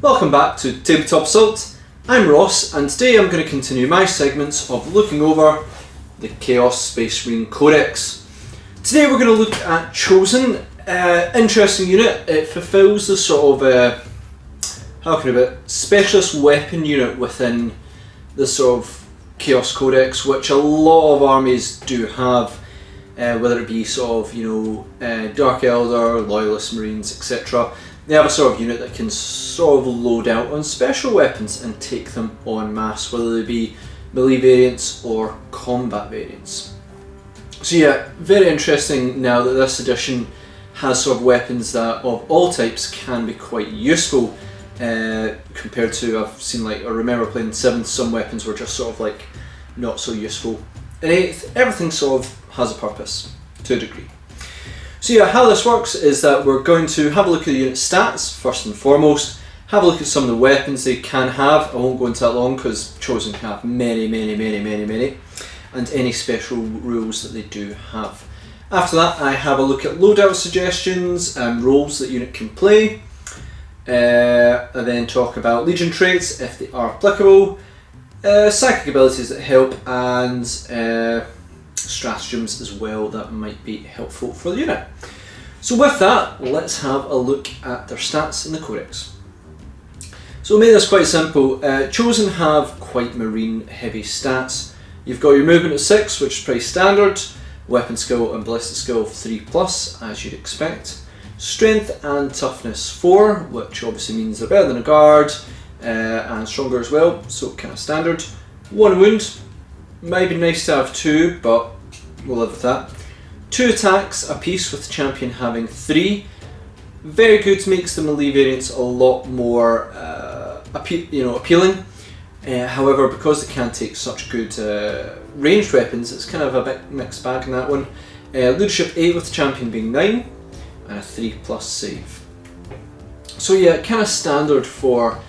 Welcome back to Tabletop Assault. I'm Ross, and today I'm going to continue my segments of looking over the Chaos Space Marine Codex. Today we're going to look at Chosen. Interesting unit. It fulfills the sort of specialist weapon unit within the sort of Chaos Codex, which a lot of armies do have, whether it be Dark Elder, Loyalist Marines, etc. They have a sort of unit that can sort of load out on special weapons and take them en masse, whether they be melee variants or combat variants. So yeah, very interesting now that this edition has sort of weapons that of all types can be quite useful compared to, I remember playing 7th, some weapons were just sort of like not so useful. In 8th, everything sort of has a purpose to a degree. So yeah, how this works is that we're going to have a look at the unit stats first and foremost, have a look at some of the weapons they can have. I won't go into that long because Chosen can have many, and any special rules that they do have. After that, I have a look at loadout suggestions and roles that unit can play, and then talk about Legion traits if they are applicable, psychic abilities that help, and stratagems as well that might be helpful for the unit. So with that, let's have a look at their stats in the Codex. So we'll make this quite simple. Chosen have quite marine heavy stats. You've got your movement at 6, which is pretty standard, weapon skill and ballistic skill 3+, as you'd expect. Strength and toughness 4, which obviously means they're better than a guard, and stronger as well, so kind of standard. 1 wound, might be nice to have 2, but we'll live with that. 2 attacks apiece, with the champion having 3. Very good, makes the melee variants a lot more appealing. However, because they can take such good ranged weapons, it's kind of a bit mixed bag in that one. Leadership 8, with the champion being 9, and a 3+ save. So yeah, kind of standard for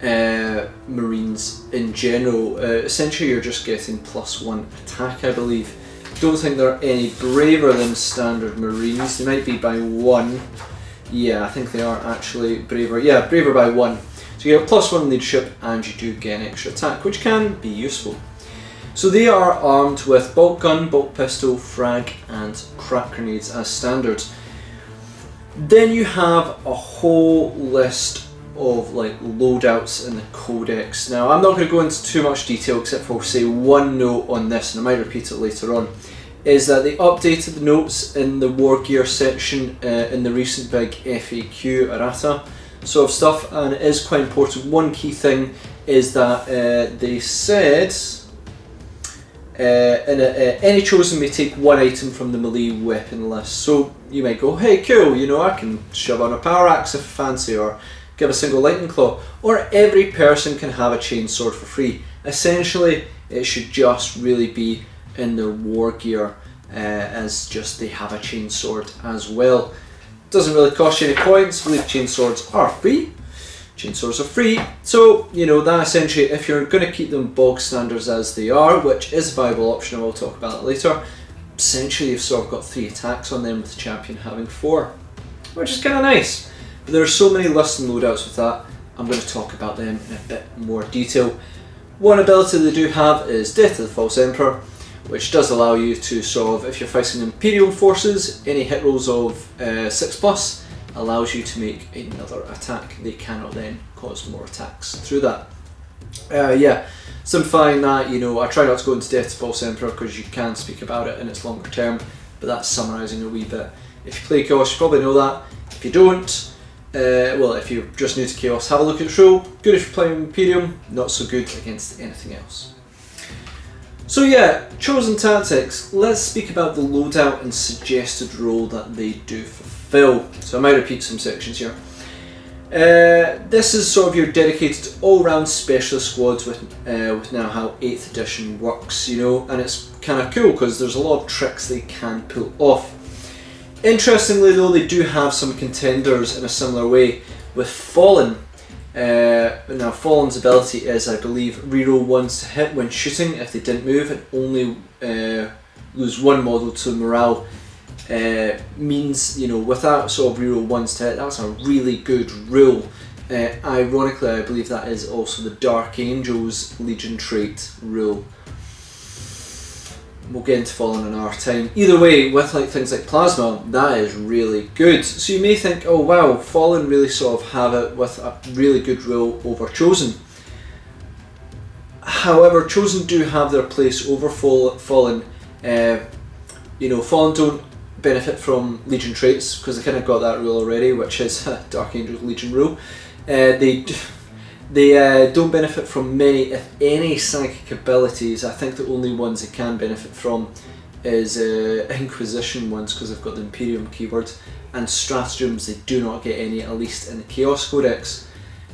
Marines in general. Essentially you're just getting +1 attack, I believe. Don't think they're any braver than standard Marines. They might be by 1. Yeah, I think they are actually braver. Yeah, braver by 1. So you have +1 leadership and you do get an extra attack, which can be useful. So they are armed with bolt gun, bolt pistol, frag and crack grenades as standard. Then you have a whole list of like loadouts in the Codex. Now I'm not going to go into too much detail except for say one note on this, and I might repeat it later on, is that they updated the notes in the war gear section in the recent big FAQ errata sort of stuff, and it is quite important. One key thing is that they said any Chosen may take 1 item from the melee weapon list. So you might go, hey cool, I can shove on a power axe if I fancy, or give a single lightning claw, or every person can have a chainsword for free. Essentially, it should just really be in their war gear as just they have a chainsword as well. Doesn't really cost you any points. I believe chainswords are free. Chainswords are free, so that essentially, if you're going to keep them bog standards as they are, which is a viable option, I will talk about it later, essentially you've sort of got 3 attacks on them with the champion having 4, which is kind of nice. But there are so many lists and loadouts with that, I'm going to talk about them in a bit more detail. One ability they do have is Death of the False Emperor, which does allow you to sort of, if you're fighting Imperial forces, any hit rolls of 6+, allows you to make another attack. They cannot then cause more attacks through that. Yeah, simplifying that, I try not to go into Death of the False Emperor because you can speak about it and it's longer term, but that's summarising a wee bit. If you play Chaos, you probably know that. If you don't, well, if you're just new to Chaos, have a look at the role. Good if you're playing Imperium, not so good against anything else. So yeah, Chosen tactics. Let's speak about the loadout and suggested role that they do fulfill. So I might repeat some sections here. This is sort of your dedicated all-round specialist squads with now how 8th edition works, and it's kind of cool because there's a lot of tricks they can pull off. Interestingly though, they do have some contenders in a similar way with Fallen. Now Fallen's ability is, I believe, reroll 1s to hit when shooting if they didn't move, and only lose 1 model to morale. Means, with that sort of reroll 1s to hit, that's a really good rule Ironically, I believe that is also the Dark Angel's Legion trait rule. We'll get into Fallen in our time. Either way, with like things like Plasma, that is really good. So you may think, oh wow, Fallen really sort of have it with a really good rule over Chosen. However, Chosen do have their place over Fallen. Fallen don't benefit from Legion traits because they kind of got that rule already, which is Dark Angel's Legion rule. They don't benefit from many, if any, psychic abilities. I think the only ones they can benefit from is Inquisition ones because they've got the Imperium keyword, and stratagems they do not get any, at least in the Chaos Codex,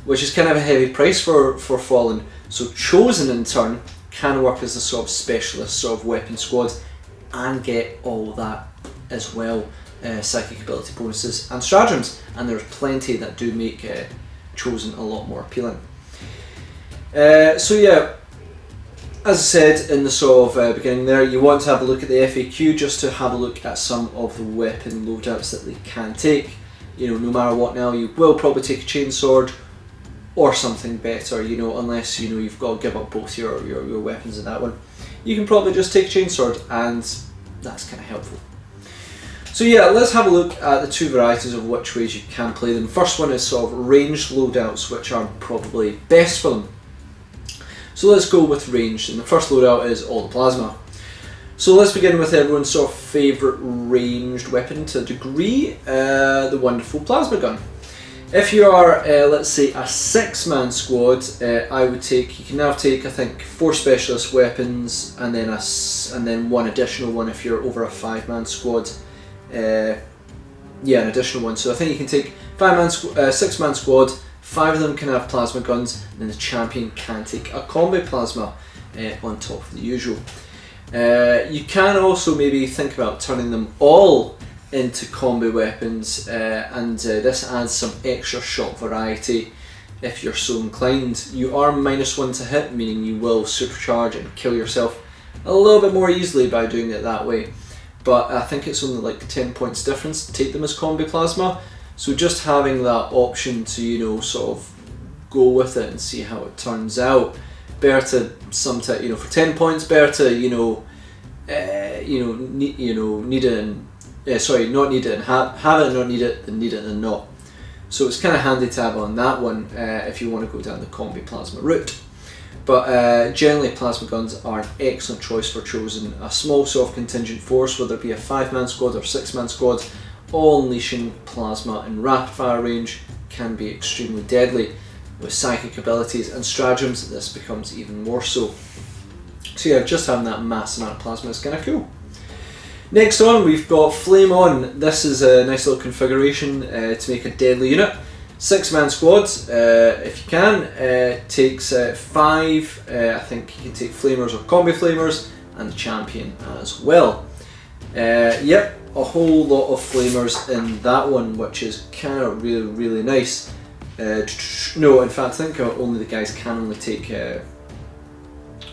which is kind of a heavy price for Fallen. So Chosen in turn can work as a sort of specialist sort of weapon squad and get all that as well, psychic ability bonuses and stratagems, and there's plenty that do make Chosen a lot more appealing. So yeah, as I said in the sort of beginning there, you want to have a look at the FAQ just to have a look at some of the weapon loadouts that they can take. No matter what now, you will probably take a chainsword or something better, unless you've got to give up both your weapons in that one. You can probably just take a chainsword, and that's kind of helpful. So yeah, let's have a look at the two varieties of which ways you can play them. First one is sort of ranged loadouts, which are probably best for them. So let's go with ranged, and the first loadout is all the plasma. So let's begin with everyone's sort of favourite ranged weapon to a degree, the wonderful plasma gun. If you are, let's say, a 6-man squad, you can now take, I think, 4 specialist weapons and then one additional one if you're over a 5-man squad. An additional one. So I think you can take 6-man squad, 5 of them can have plasma guns, and then the champion can take a combi plasma on top of the usual. You can also maybe think about turning them all into combi weapons, and this adds some extra shot variety if you're so inclined. You are -1 to hit, meaning you will supercharge and kill yourself a little bit more easily by doing it that way. But I think it's only like 10 points difference to take them as combi plasma. So just having that option to, sort of go with it and see how it turns out. Better to, for 10 points, better to, need it and, not need it and have it and not need it, than need it and not. So it's kind of handy to have on that one if you want to go down the combi plasma route. But generally plasma guns are an excellent choice for Chosen. A small sort of contingent force, whether it be a 5-man squad or 6-man squad, all unleashing plasma in rapid fire range can be extremely deadly. With psychic abilities and stratagems, this becomes even more so. So yeah, just having that mass amount of plasma is kind of cool. Next on, we've got Flame On. This is a nice little configuration to make a deadly unit. 6-man squad, if you can, takes 5, I think you can take flamers or combi flamers, and the champion as well. Yep, a whole lot of flamers in that one, which is kind of really, really nice. No, in fact, I think only the guys can only take,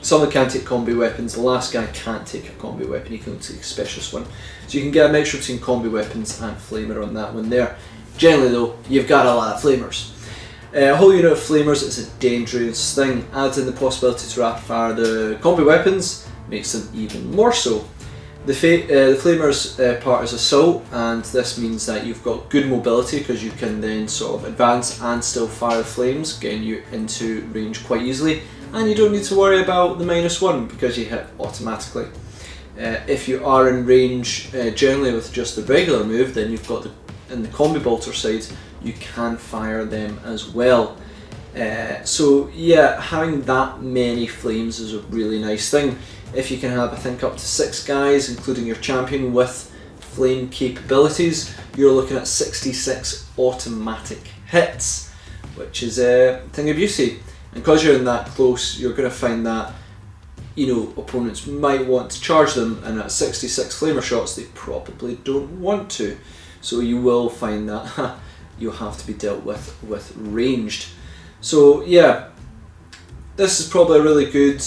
some can take combi weapons. The last guy can't take a combi weapon, he can only take a specialist one. So you can get a mixture between combi weapons and flamer on that one there. Generally though, you've got a lot of flamers. A whole unit of flamers is a dangerous thing. Adds in the possibility to rapid fire the combi weapons, makes them even more so. The flamers part is assault, and this means that you've got good mobility because you can then sort of advance and still fire the flames, getting you into range quite easily, and you don't need to worry about the -1 because you hit automatically. If you are in range generally with just the regular move, then you've got in the combi bolter side, you can fire them as well. So yeah, having that many flames is a really nice thing. If you can have, I think, up to 6 guys, including your champion, with flame capabilities, you're looking at 66 automatic hits, which is a thing of beauty. And because you're in that close, you're going to find that opponents might want to charge them, and at 66 flamer shots, they probably don't want to. So you will find that you'll have to be dealt with ranged. So yeah, this is probably a really good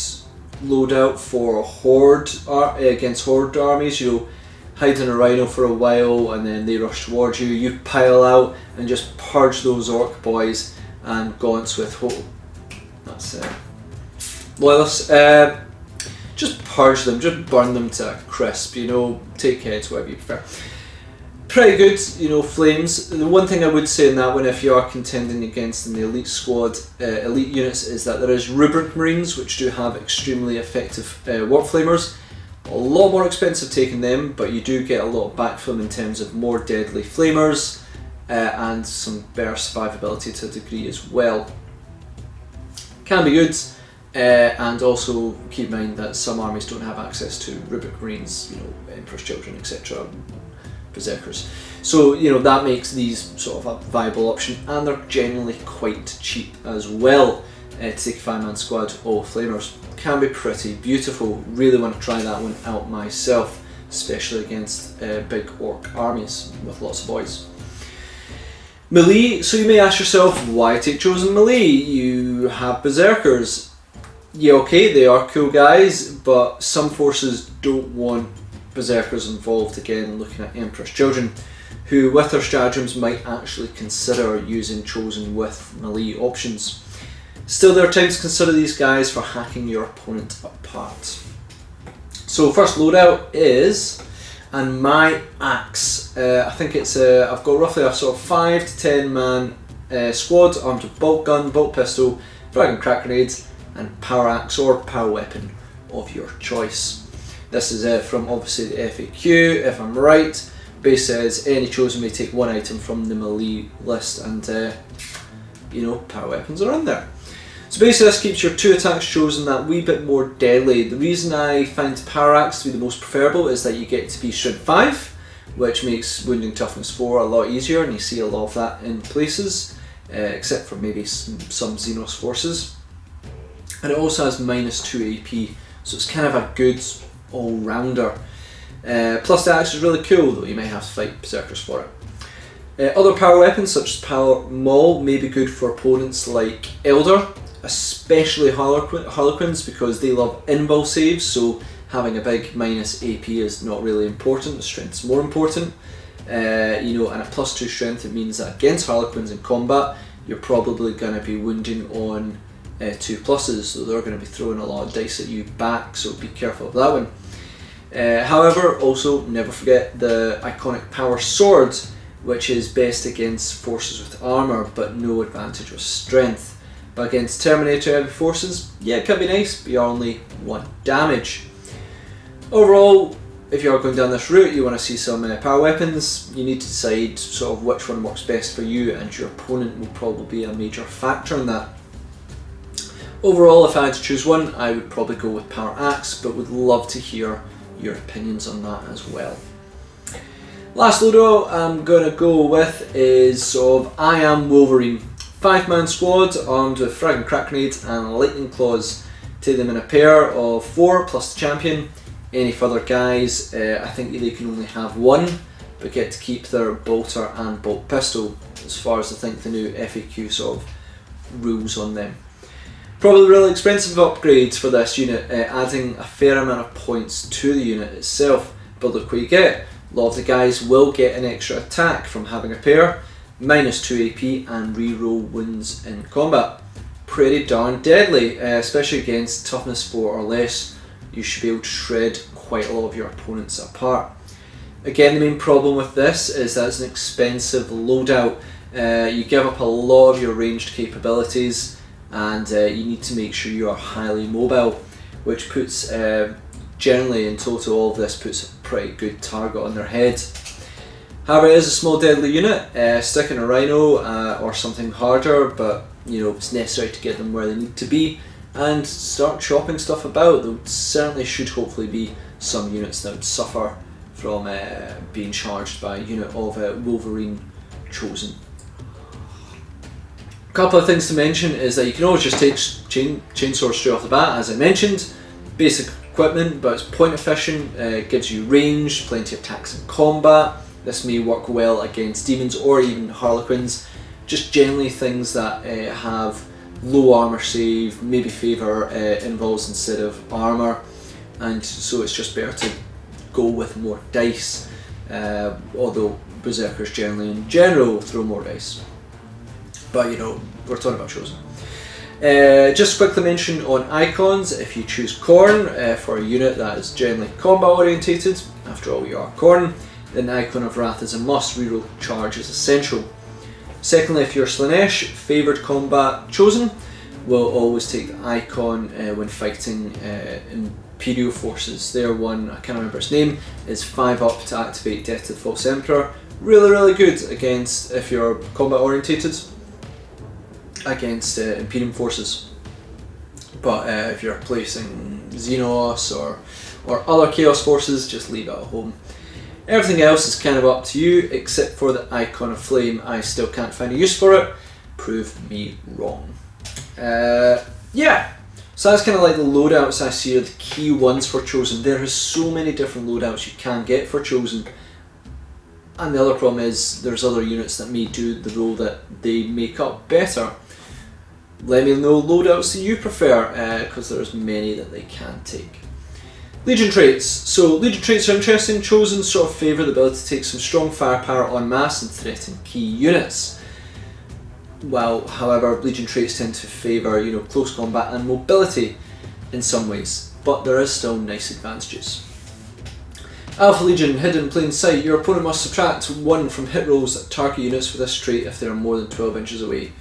loadout for horde against horde armies. You'll hide in a rhino for a while and then they rush towards you. You pile out and just purge those orc boys, and gaunts with Hotel. That's Loyalists. Just purge them, just burn them to a crisp, you know, take heads, whatever you prefer. Pretty good, you know, flames. The one thing I would say in that one, if you are contending against in the elite squad, elite units, is that there is Rubric Marines, which do have extremely effective warp flamers. A lot more expensive taking them, but you do get a lot of backfill in terms of more deadly flamers and some better survivability to a degree as well. Can be good, and also keep in mind that some armies don't have access to Rubric Marines, you know, Emperor's Children, etc. Berserkers. So, you know, that makes these sort of a viable option, and they're generally quite cheap as well to take a 5-man squad. All flamers can be pretty beautiful. Really want to try that one out myself, especially against big orc armies with lots of boys. Melee, so you may ask yourself, why take chosen melee? You have berserkers. Yeah, okay, they are cool guys, but some forces don't want berserkers involved. Again, looking at Emperor's Children, who with their stratagems might actually consider using chosen with melee options. Still, there are times to consider these guys for hacking your opponent apart. So first loadout is, and my axe, I think it's I've got roughly a sort of 5 to 10 man squad armed with bolt gun, bolt pistol, frag and crack grenades, and power axe or power weapon of your choice. This is from obviously the FAQ. If I'm right, base says any chosen may take one item from the melee list, and you know, power weapons are in there. So basically this keeps your 2 attacks chosen that wee bit more deadly. The reason I find power axe to be the most preferable is that you get to be Shred 5, which makes wounding toughness 4 a lot easier, and you see a lot of that in places, except for maybe some Xenos forces. And it also has -2 AP, so it's kind of a good all-rounder. Plus the axe is really cool, though you may have to fight berserkers for it. Other power weapons such as power maul may be good for opponents like Elder, especially Harlequins, because they love invul saves, so having a big -AP is not really important. The strength's more important. You know, and at +2 strength, it means that against Harlequins in combat, you're probably going to be wounding on 2 pluses, so they're going to be throwing a lot of dice at you back, so be careful of that one. However, also never forget the iconic power sword, which is best against forces with armour but no advantage with strength. But against Terminator heavy forces, yeah, it can be nice, but you're only 1 damage. Overall, if you are going down this route, you want to see some power weapons. You need to decide sort of which one works best for you, and your opponent will probably be a major factor in that. Overall, if I had to choose one, I would probably go with power axe, but would love to hear your opinions on that as well. Last loadout I'm going to go with is sort of I Am Wolverine. 5-man squad armed with frag and crack grenades and lightning claws. Take them in a pair of 4 plus the champion. Any further guys, I think they can only have 1, but get to keep their bolter and bolt pistol, as far as I think the new FAQ sort of rules on them. Probably really expensive upgrades for this unit, adding a fair amount of points to the unit itself, but look what you get. A lot of the guys will get an extra attack from having a pair, -2 AP and reroll wounds in combat. Pretty darn deadly, especially against toughness 4 or less. You should be able to shred quite a lot of your opponents apart. Again, the main problem with this is that it's an expensive loadout. You give up a lot of your ranged capabilities, and you need to make sure you are highly mobile, which puts, generally in total, all of this puts a pretty good target on their head. However, it is a small deadly unit. Stick in a rhino or something harder, but you know, it's necessary to get them where they need to be and start chopping stuff about. There certainly should hopefully be some units that would suffer from being charged by a unit of Wolverine chosen. A couple of things to mention is that you can always just take chainsaws straight off the bat, as I mentioned. Basic equipment, but it's point efficient, gives you range, plenty of attacks in combat. This may work well against demons or even harlequins. Just generally things that have low armor save, maybe favour involves instead of armor, and so it's just better to go with more dice, although berserkers generally in general throw more dice. But you know, we're talking about Chosen. Just quickly mention on icons, if you choose Khorne for a unit that is generally combat orientated, after all you are Khorne, then the icon of Wrath is a must, reroll charge is essential. Secondly, if you're Slaanesh, favoured combat Chosen will always take the icon when fighting Imperial forces. Their one, I can't remember its name, is 5 up to activate Death to the False Emperor. Really, really good against, if you're combat orientated, against Imperium forces. But if you're placing Xenos or other Chaos forces, just leave it at home. Everything else is kind of up to you, except for the Icon of Flame. I still can't find a use for it. Prove me wrong. Yeah, so that's kind of like the loadouts I see are the key ones for Chosen. There are so many different loadouts you can get for Chosen. And the other problem is there's other units that may do the role that they make up better. Let me know loadouts that you prefer, because there's many that they can take. Legion traits. So Legion traits are interesting. Chosen sort of favour the ability to take some strong firepower en masse and threaten key units. Well, however, Legion traits tend to favour, you know, close combat and mobility in some ways, but there is still nice advantages. Alpha Legion, hidden in plain sight. Your opponent must subtract 1 from hit rolls that target units with this trait if they are more than 12 inches away.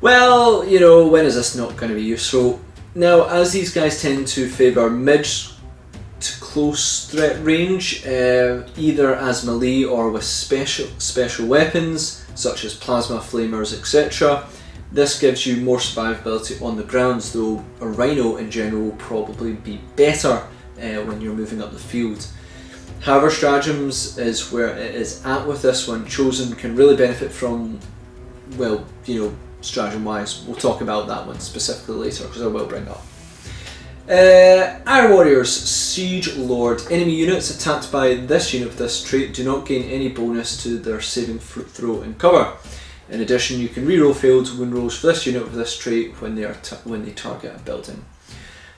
Well, you know, when is this not going to be useful? Now, as these guys tend to favour mid to close threat range, either as melee or with special weapons, such as plasma flamers, etc., this gives you more survivability on the grounds, though a Rhino in general will probably be better when you're moving up the field. However, stratagems is where it is at with this one. Chosen can really benefit from, well, you know, stratagem wise. We'll talk about that one specifically later, because I will bring up. Iron Warriors, Siege Lord. Enemy units attacked by this unit with this trait do not gain any bonus to their saving throw and cover. In addition, you can reroll failed wound rolls for this unit with this trait when they target a building.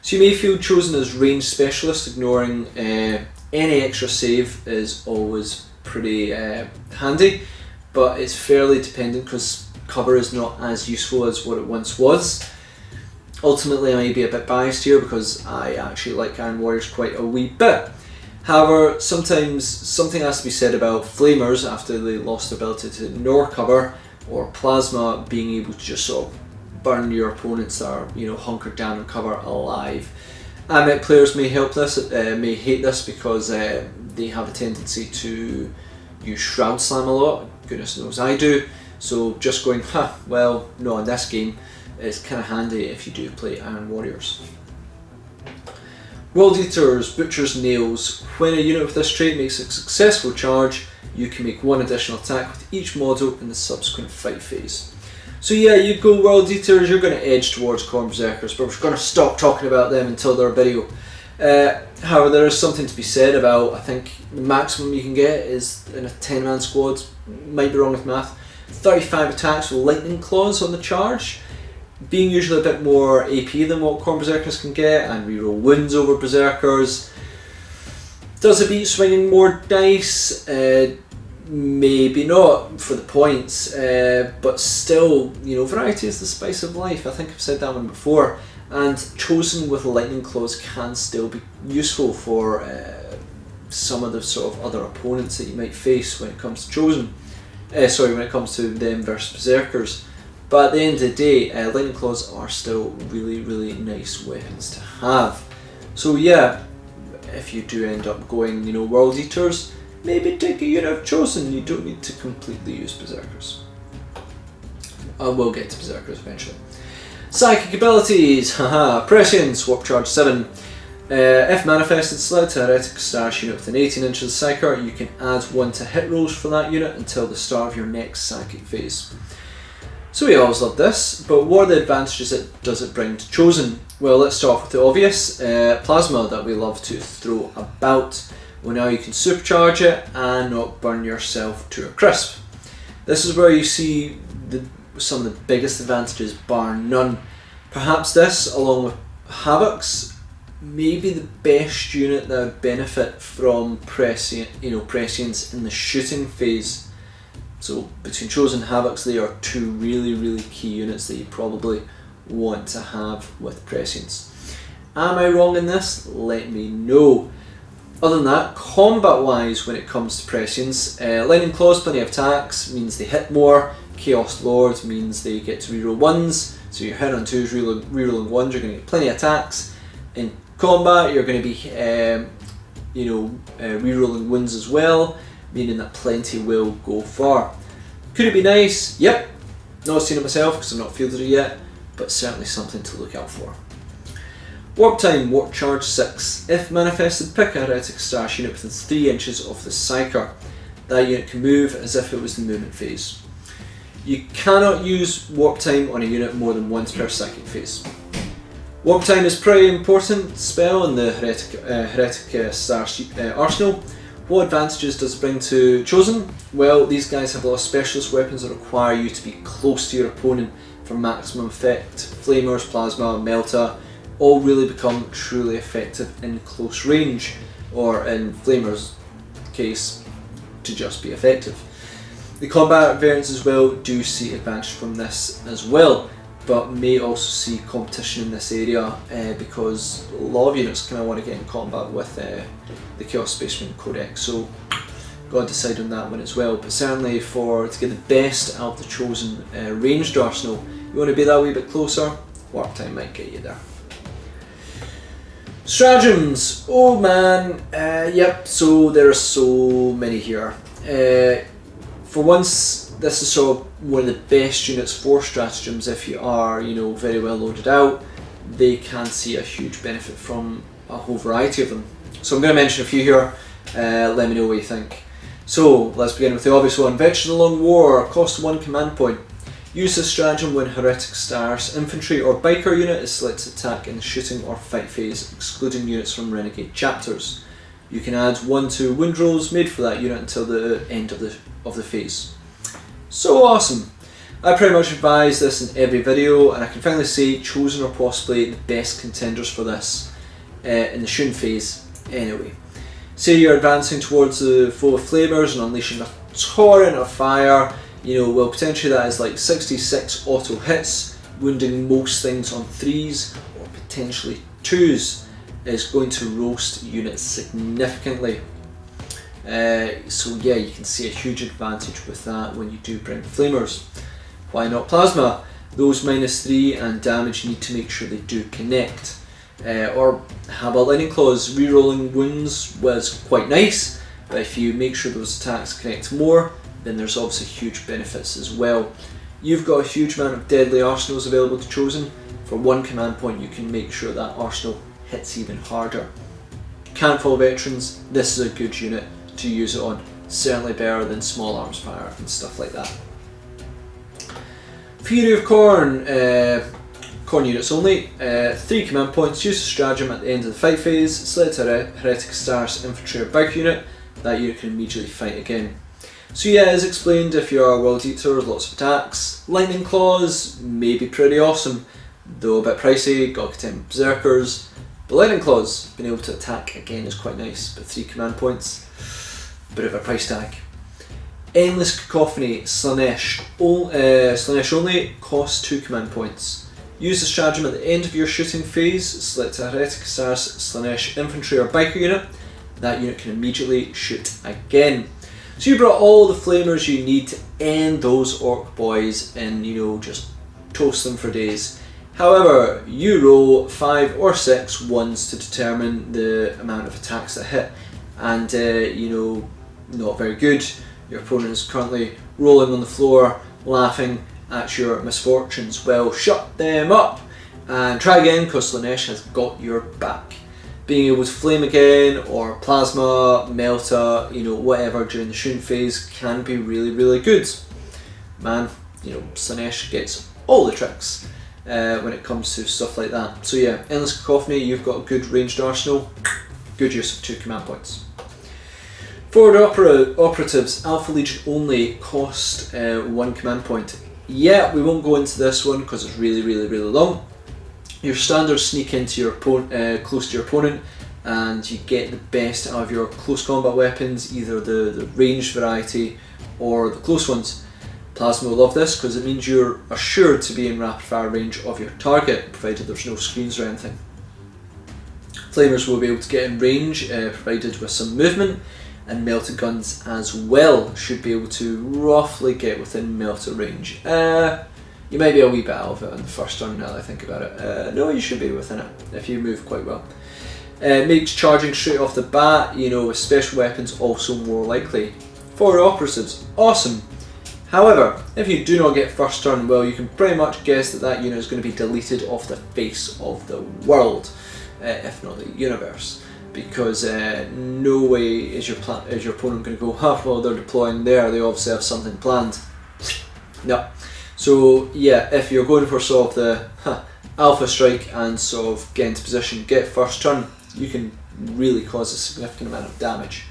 So you may feel Chosen as range specialist. Ignoring any extra save is always pretty handy, but it's fairly dependent because cover is not as useful as what it once was. Ultimately, I may be a bit biased here because I actually like Iron Warriors quite a wee bit. However, sometimes something has to be said about Flamers after they lost the ability to ignore cover, or Plasma being able to just sort of burn your opponents that are, you know, hunkered down in cover alive. Amet players may hate this because they have a tendency to use Shroud Slam a lot. Goodness knows I do. So just going, well, no, in this game, is kind of handy if you do play Iron Warriors. World Eaters, Butcher's Nails. When a unit with this trait makes a successful charge, you can make 1 additional attack with each model in the subsequent fight phase. So yeah, you go World Eaters, you're going to edge towards Khorne Berserkers, but we're going to stop talking about them until their video. However, there is something to be said about, I think the maximum you can get is in a 10-man squad, might be wrong with math, 35 attacks with Lightning Claws on the charge, being usually a bit more AP than what Khorne Berserkers can get, and reroll wounds over Berserkers. Does it beat swinging more dice? Maybe not for the points, but still, you know, variety is the spice of life. I think I've said that one before, and Chosen with Lightning Claws can still be useful for some of the sort of other opponents that you might face when it comes to Chosen. When it comes to them versus Berserkers. But at the end of the day, Lightning Claws are still really, really nice weapons to have. So yeah, if you do end up going, you know, World Eaters, maybe take a unit of Chosen. You don't need to completely use Berserkers. I will get to Berserkers eventually. Psychic abilities, haha, Prescience, Warp Charge 7. If manifested, select a Heretic Stash unit within 18 inches of Psyker. You can add 1 to hit rolls for that unit until the start of your next Psychic phase. So we always love this, but what are the advantages does it bring to Chosen? Well, let's start with the obvious, Plasma that we love to throw about. Well, now you can supercharge it and not burn yourself to a crisp. This is where you see some of the biggest advantages, bar none. Perhaps this, along with Havocs, may be the best unit that would benefit from prescience in the shooting phase. So between Chosen and Havocs, they are two really key units that you probably want to have with Prescience. Am I wrong in this? Let me know. Other than that, combat wise when it comes to Prescience, Lightning Claws, plenty of attacks, means they hit more. Chaos Lord means they get to reroll 1s, so you're hitting on 2s, rerolling 1s, you're going to get plenty of attacks. In combat you're going to be rerolling wins as well, meaning that plenty will go far. Could it be nice? Yep. Not seen it myself because I've not fielded it yet, but certainly something to look out for. Warp Time, Warp Charge 6. If manifested, pick a Heretic Stash unit within 3 inches of the Psyker. That unit can move as if it was the movement phase. You cannot use Warp Time on a unit more than once per psychic phase. Warp Time is a pretty important spell in the Heretic Stash arsenal. What advantages does it bring to Chosen? Well, these guys have a lot of specialist weapons that require you to be close to your opponent for maximum effect. Flamers, Plasma, Melta all really become truly effective in close range, or in Flamer's case, to just be effective. The combat variants as well do see advantage from this as well, but may also see competition in this area because a lot of units kind of want to get in combat with the Chaos Spaceman Codex, so got to decide on that one as well. But certainly to get the best out of the Chosen ranged arsenal, you want to be that wee bit closer, Warp Time might get you there. Stratagems, oh man, yep, so there are so many here. For once, this is sort of one of the best units for stratagems. If you are, very well loaded out, they can see a huge benefit from a whole variety of them. So I'm going to mention a few here, let me know what you think. So let's begin with the obvious one. Veteran of the Long War, cost 1 command point. Use this stratagem when Heretic Stars infantry or biker unit is selected to attack in the shooting or fight phase, excluding units from Renegade chapters. You can add 1 to wound rolls made for that unit until the end of the phase. So awesome! I pretty much advise this in every video, and I can finally say Chosen are possibly the best contenders for this in the shooting phase anyway. Say you're advancing towards the foe with flamers and unleashing a torrent of fire. Well, potentially that is like 66 auto hits, wounding most things on 3s or potentially 2s, is going to roast units significantly. So yeah, you can see a huge advantage with that when you do bring flamers. Why not Plasma? Those -3 and damage need to make sure they do connect. Or how about Lightning Claws? Rerolling wounds was quite nice, but if you make sure those attacks connect more, then there's obviously huge benefits as well. You've got a huge amount of deadly arsenals available to Chosen. For 1 command point you can make sure that arsenal hits even harder. Can't follow veterans, this is a good unit to use it on. Certainly better than small arms fire and stuff like that. Fury of Khorne, Khorne units only, 3 command points. Use the stratagem at the end of the fight phase. Select a Heretic Stars infantry or biker unit. That unit can immediately fight again. So yeah, as explained, if you are a World Eater, lots of attacks. Lightning Claws may be pretty awesome, though a bit pricey, got to contend Berserkers. But Lightning Claws, being able to attack again is quite nice, but 3 command points, bit of a price tag. Endless Cacophony, Slanesh only, costs 2 command points. Use the stratagem at the end of your shooting phase. Select a Heretic Stars Slanesh infantry or biker unit. That unit can immediately shoot again. So you brought all the flamers you need to end those orc boys and just toast them for days. However, you roll 5 or 6 ones to determine the amount of attacks that hit, and not very good. Your opponent is currently rolling on the floor, laughing at your misfortunes. Well, shut them up and try again, because Slanesh has got your back. Being able to flame again, or plasma, melta, whatever during the shooting phase can be really good. Man, Slanesh gets all the tricks when it comes to stuff like that. So yeah, Endless Cacophony, you've got a good ranged arsenal, good use of 2 command points. Forward Operatives, Alpha Legion only, cost 1 command point. Yeah, we won't go into this one because it's really long. Your standards sneak into your close to your opponent, and you get the best out of your close combat weapons, either the ranged variety or the close ones. Plasma will love this because it means you're assured to be in rapid fire range of your target, provided there's no screens or anything. Flamers will be able to get in range, provided with some movement, and melter guns as well should be able to roughly get within melter range. You might be a wee bit out of it on the first turn now that I think about it. No, you should be within it if you move quite well. Makes charging straight off the bat, with special weapons also more likely. For operatives, awesome. However, if you do not get first turn, well, you can pretty much guess that unit is going to be deleted off the face of the world, if not the universe. Because no way is your opponent going to go, well, they're deploying there, they obviously have something planned. No. So yeah, if you're going for sort of the alpha strike and sort of get into position, get first turn, you can really cause a significant amount of damage.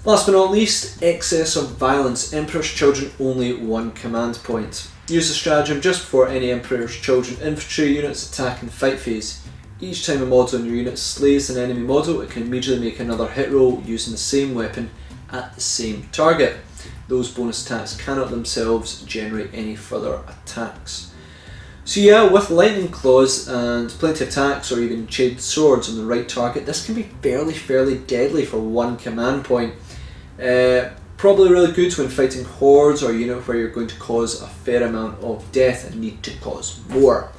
Last but not least, excess of violence. Emperor's Children, only 1 command point. Use the stratagem just before any Emperor's Children infantry units attack in the fight phase. Each time a model in your unit slays an enemy model, it can immediately make another hit roll using the same weapon at the same target. Those bonus attacks cannot themselves generate any further attacks. So yeah, with lightning claws and plenty of attacks or even shaded swords on the right target, this can be fairly deadly for 1 command point. Probably really good when fighting hordes or a unit where you're going to cause a fair amount of death and need to cause more.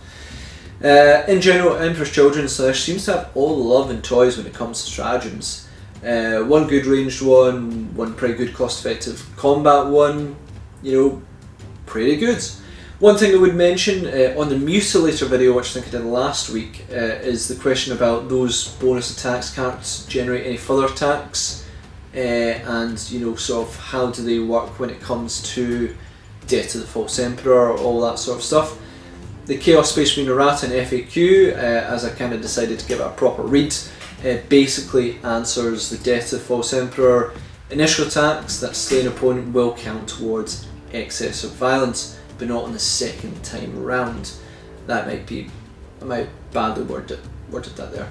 In general, Emperor's Children seems to have all the love and toys when it comes to stratagems. One good ranged one pretty good cost effective combat one, pretty good. One thing I would mention on the Mutilator video, which I think I did last week, is the question about those bonus attacks can't generate any further attacks, and sort of how do they work when it comes to Death to the False Emperor, all that sort of stuff. The Chaos Space Marine errata in FAQ, as I kind of decided to give it a proper read, basically answers the Death to the False Emperor. Initial attacks that slay an opponent will count towards excess of violence, but not on the second time round. That I might badly worded that there.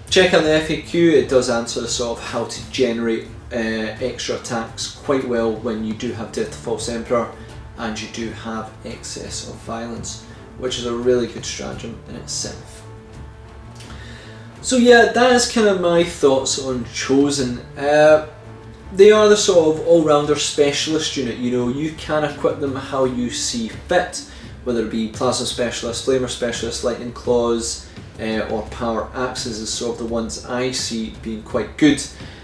Check out the FAQ, it does answer sort of how to generate extra attacks quite well when you do have Death to the False Emperor and you do have excess of violence, which is a really good stratagem in itself. So yeah, that is kind of my thoughts on Chosen. They are the sort of all-rounder specialist unit, you can equip them how you see fit, whether it be Plasma Specialist, Flamer Specialist, Lightning Claws, or Power Axes is sort of the ones I see being quite good.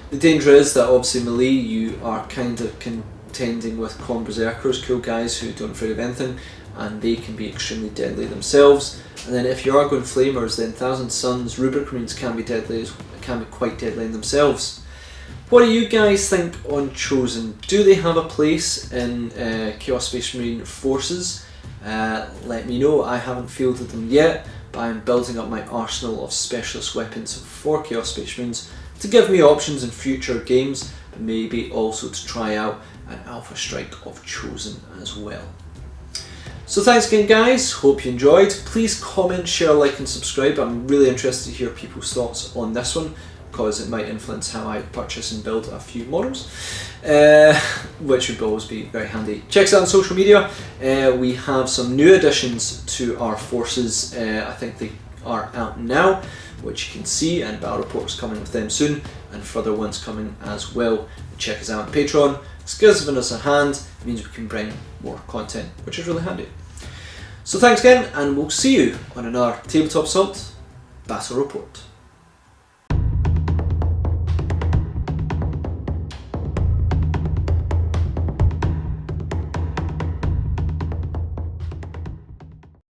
The danger is that obviously melee, you are kind of contending with Con Berserkers, cool guys who don't afraid of anything, and they can be extremely deadly themselves. And then if you are going Flamers, then Thousand Suns, Rubric Marines can be quite deadly in themselves. What do you guys think on Chosen? Do they have a place in Chaos Space Marine forces? Let me know. I haven't fielded them yet, but I'm building up my arsenal of specialist weapons for Chaos Space Marines to give me options in future games, but maybe also to try out an alpha strike of Chosen as well. So thanks again guys, hope you enjoyed. Please comment, share, like and subscribe. I'm really interested to hear people's thoughts on this one, because it might influence how I purchase and build a few models, which would always be very handy. Check us out on social media. We have some new additions to our forces. I think they are out now, which you can see, and battle reports coming with them soon, and further ones coming as well. Check us out on Patreon. It's giving us a hand. It means we can bring more content, which is really handy. So thanks again, and we'll see you on another Tabletop Assault Battle Report.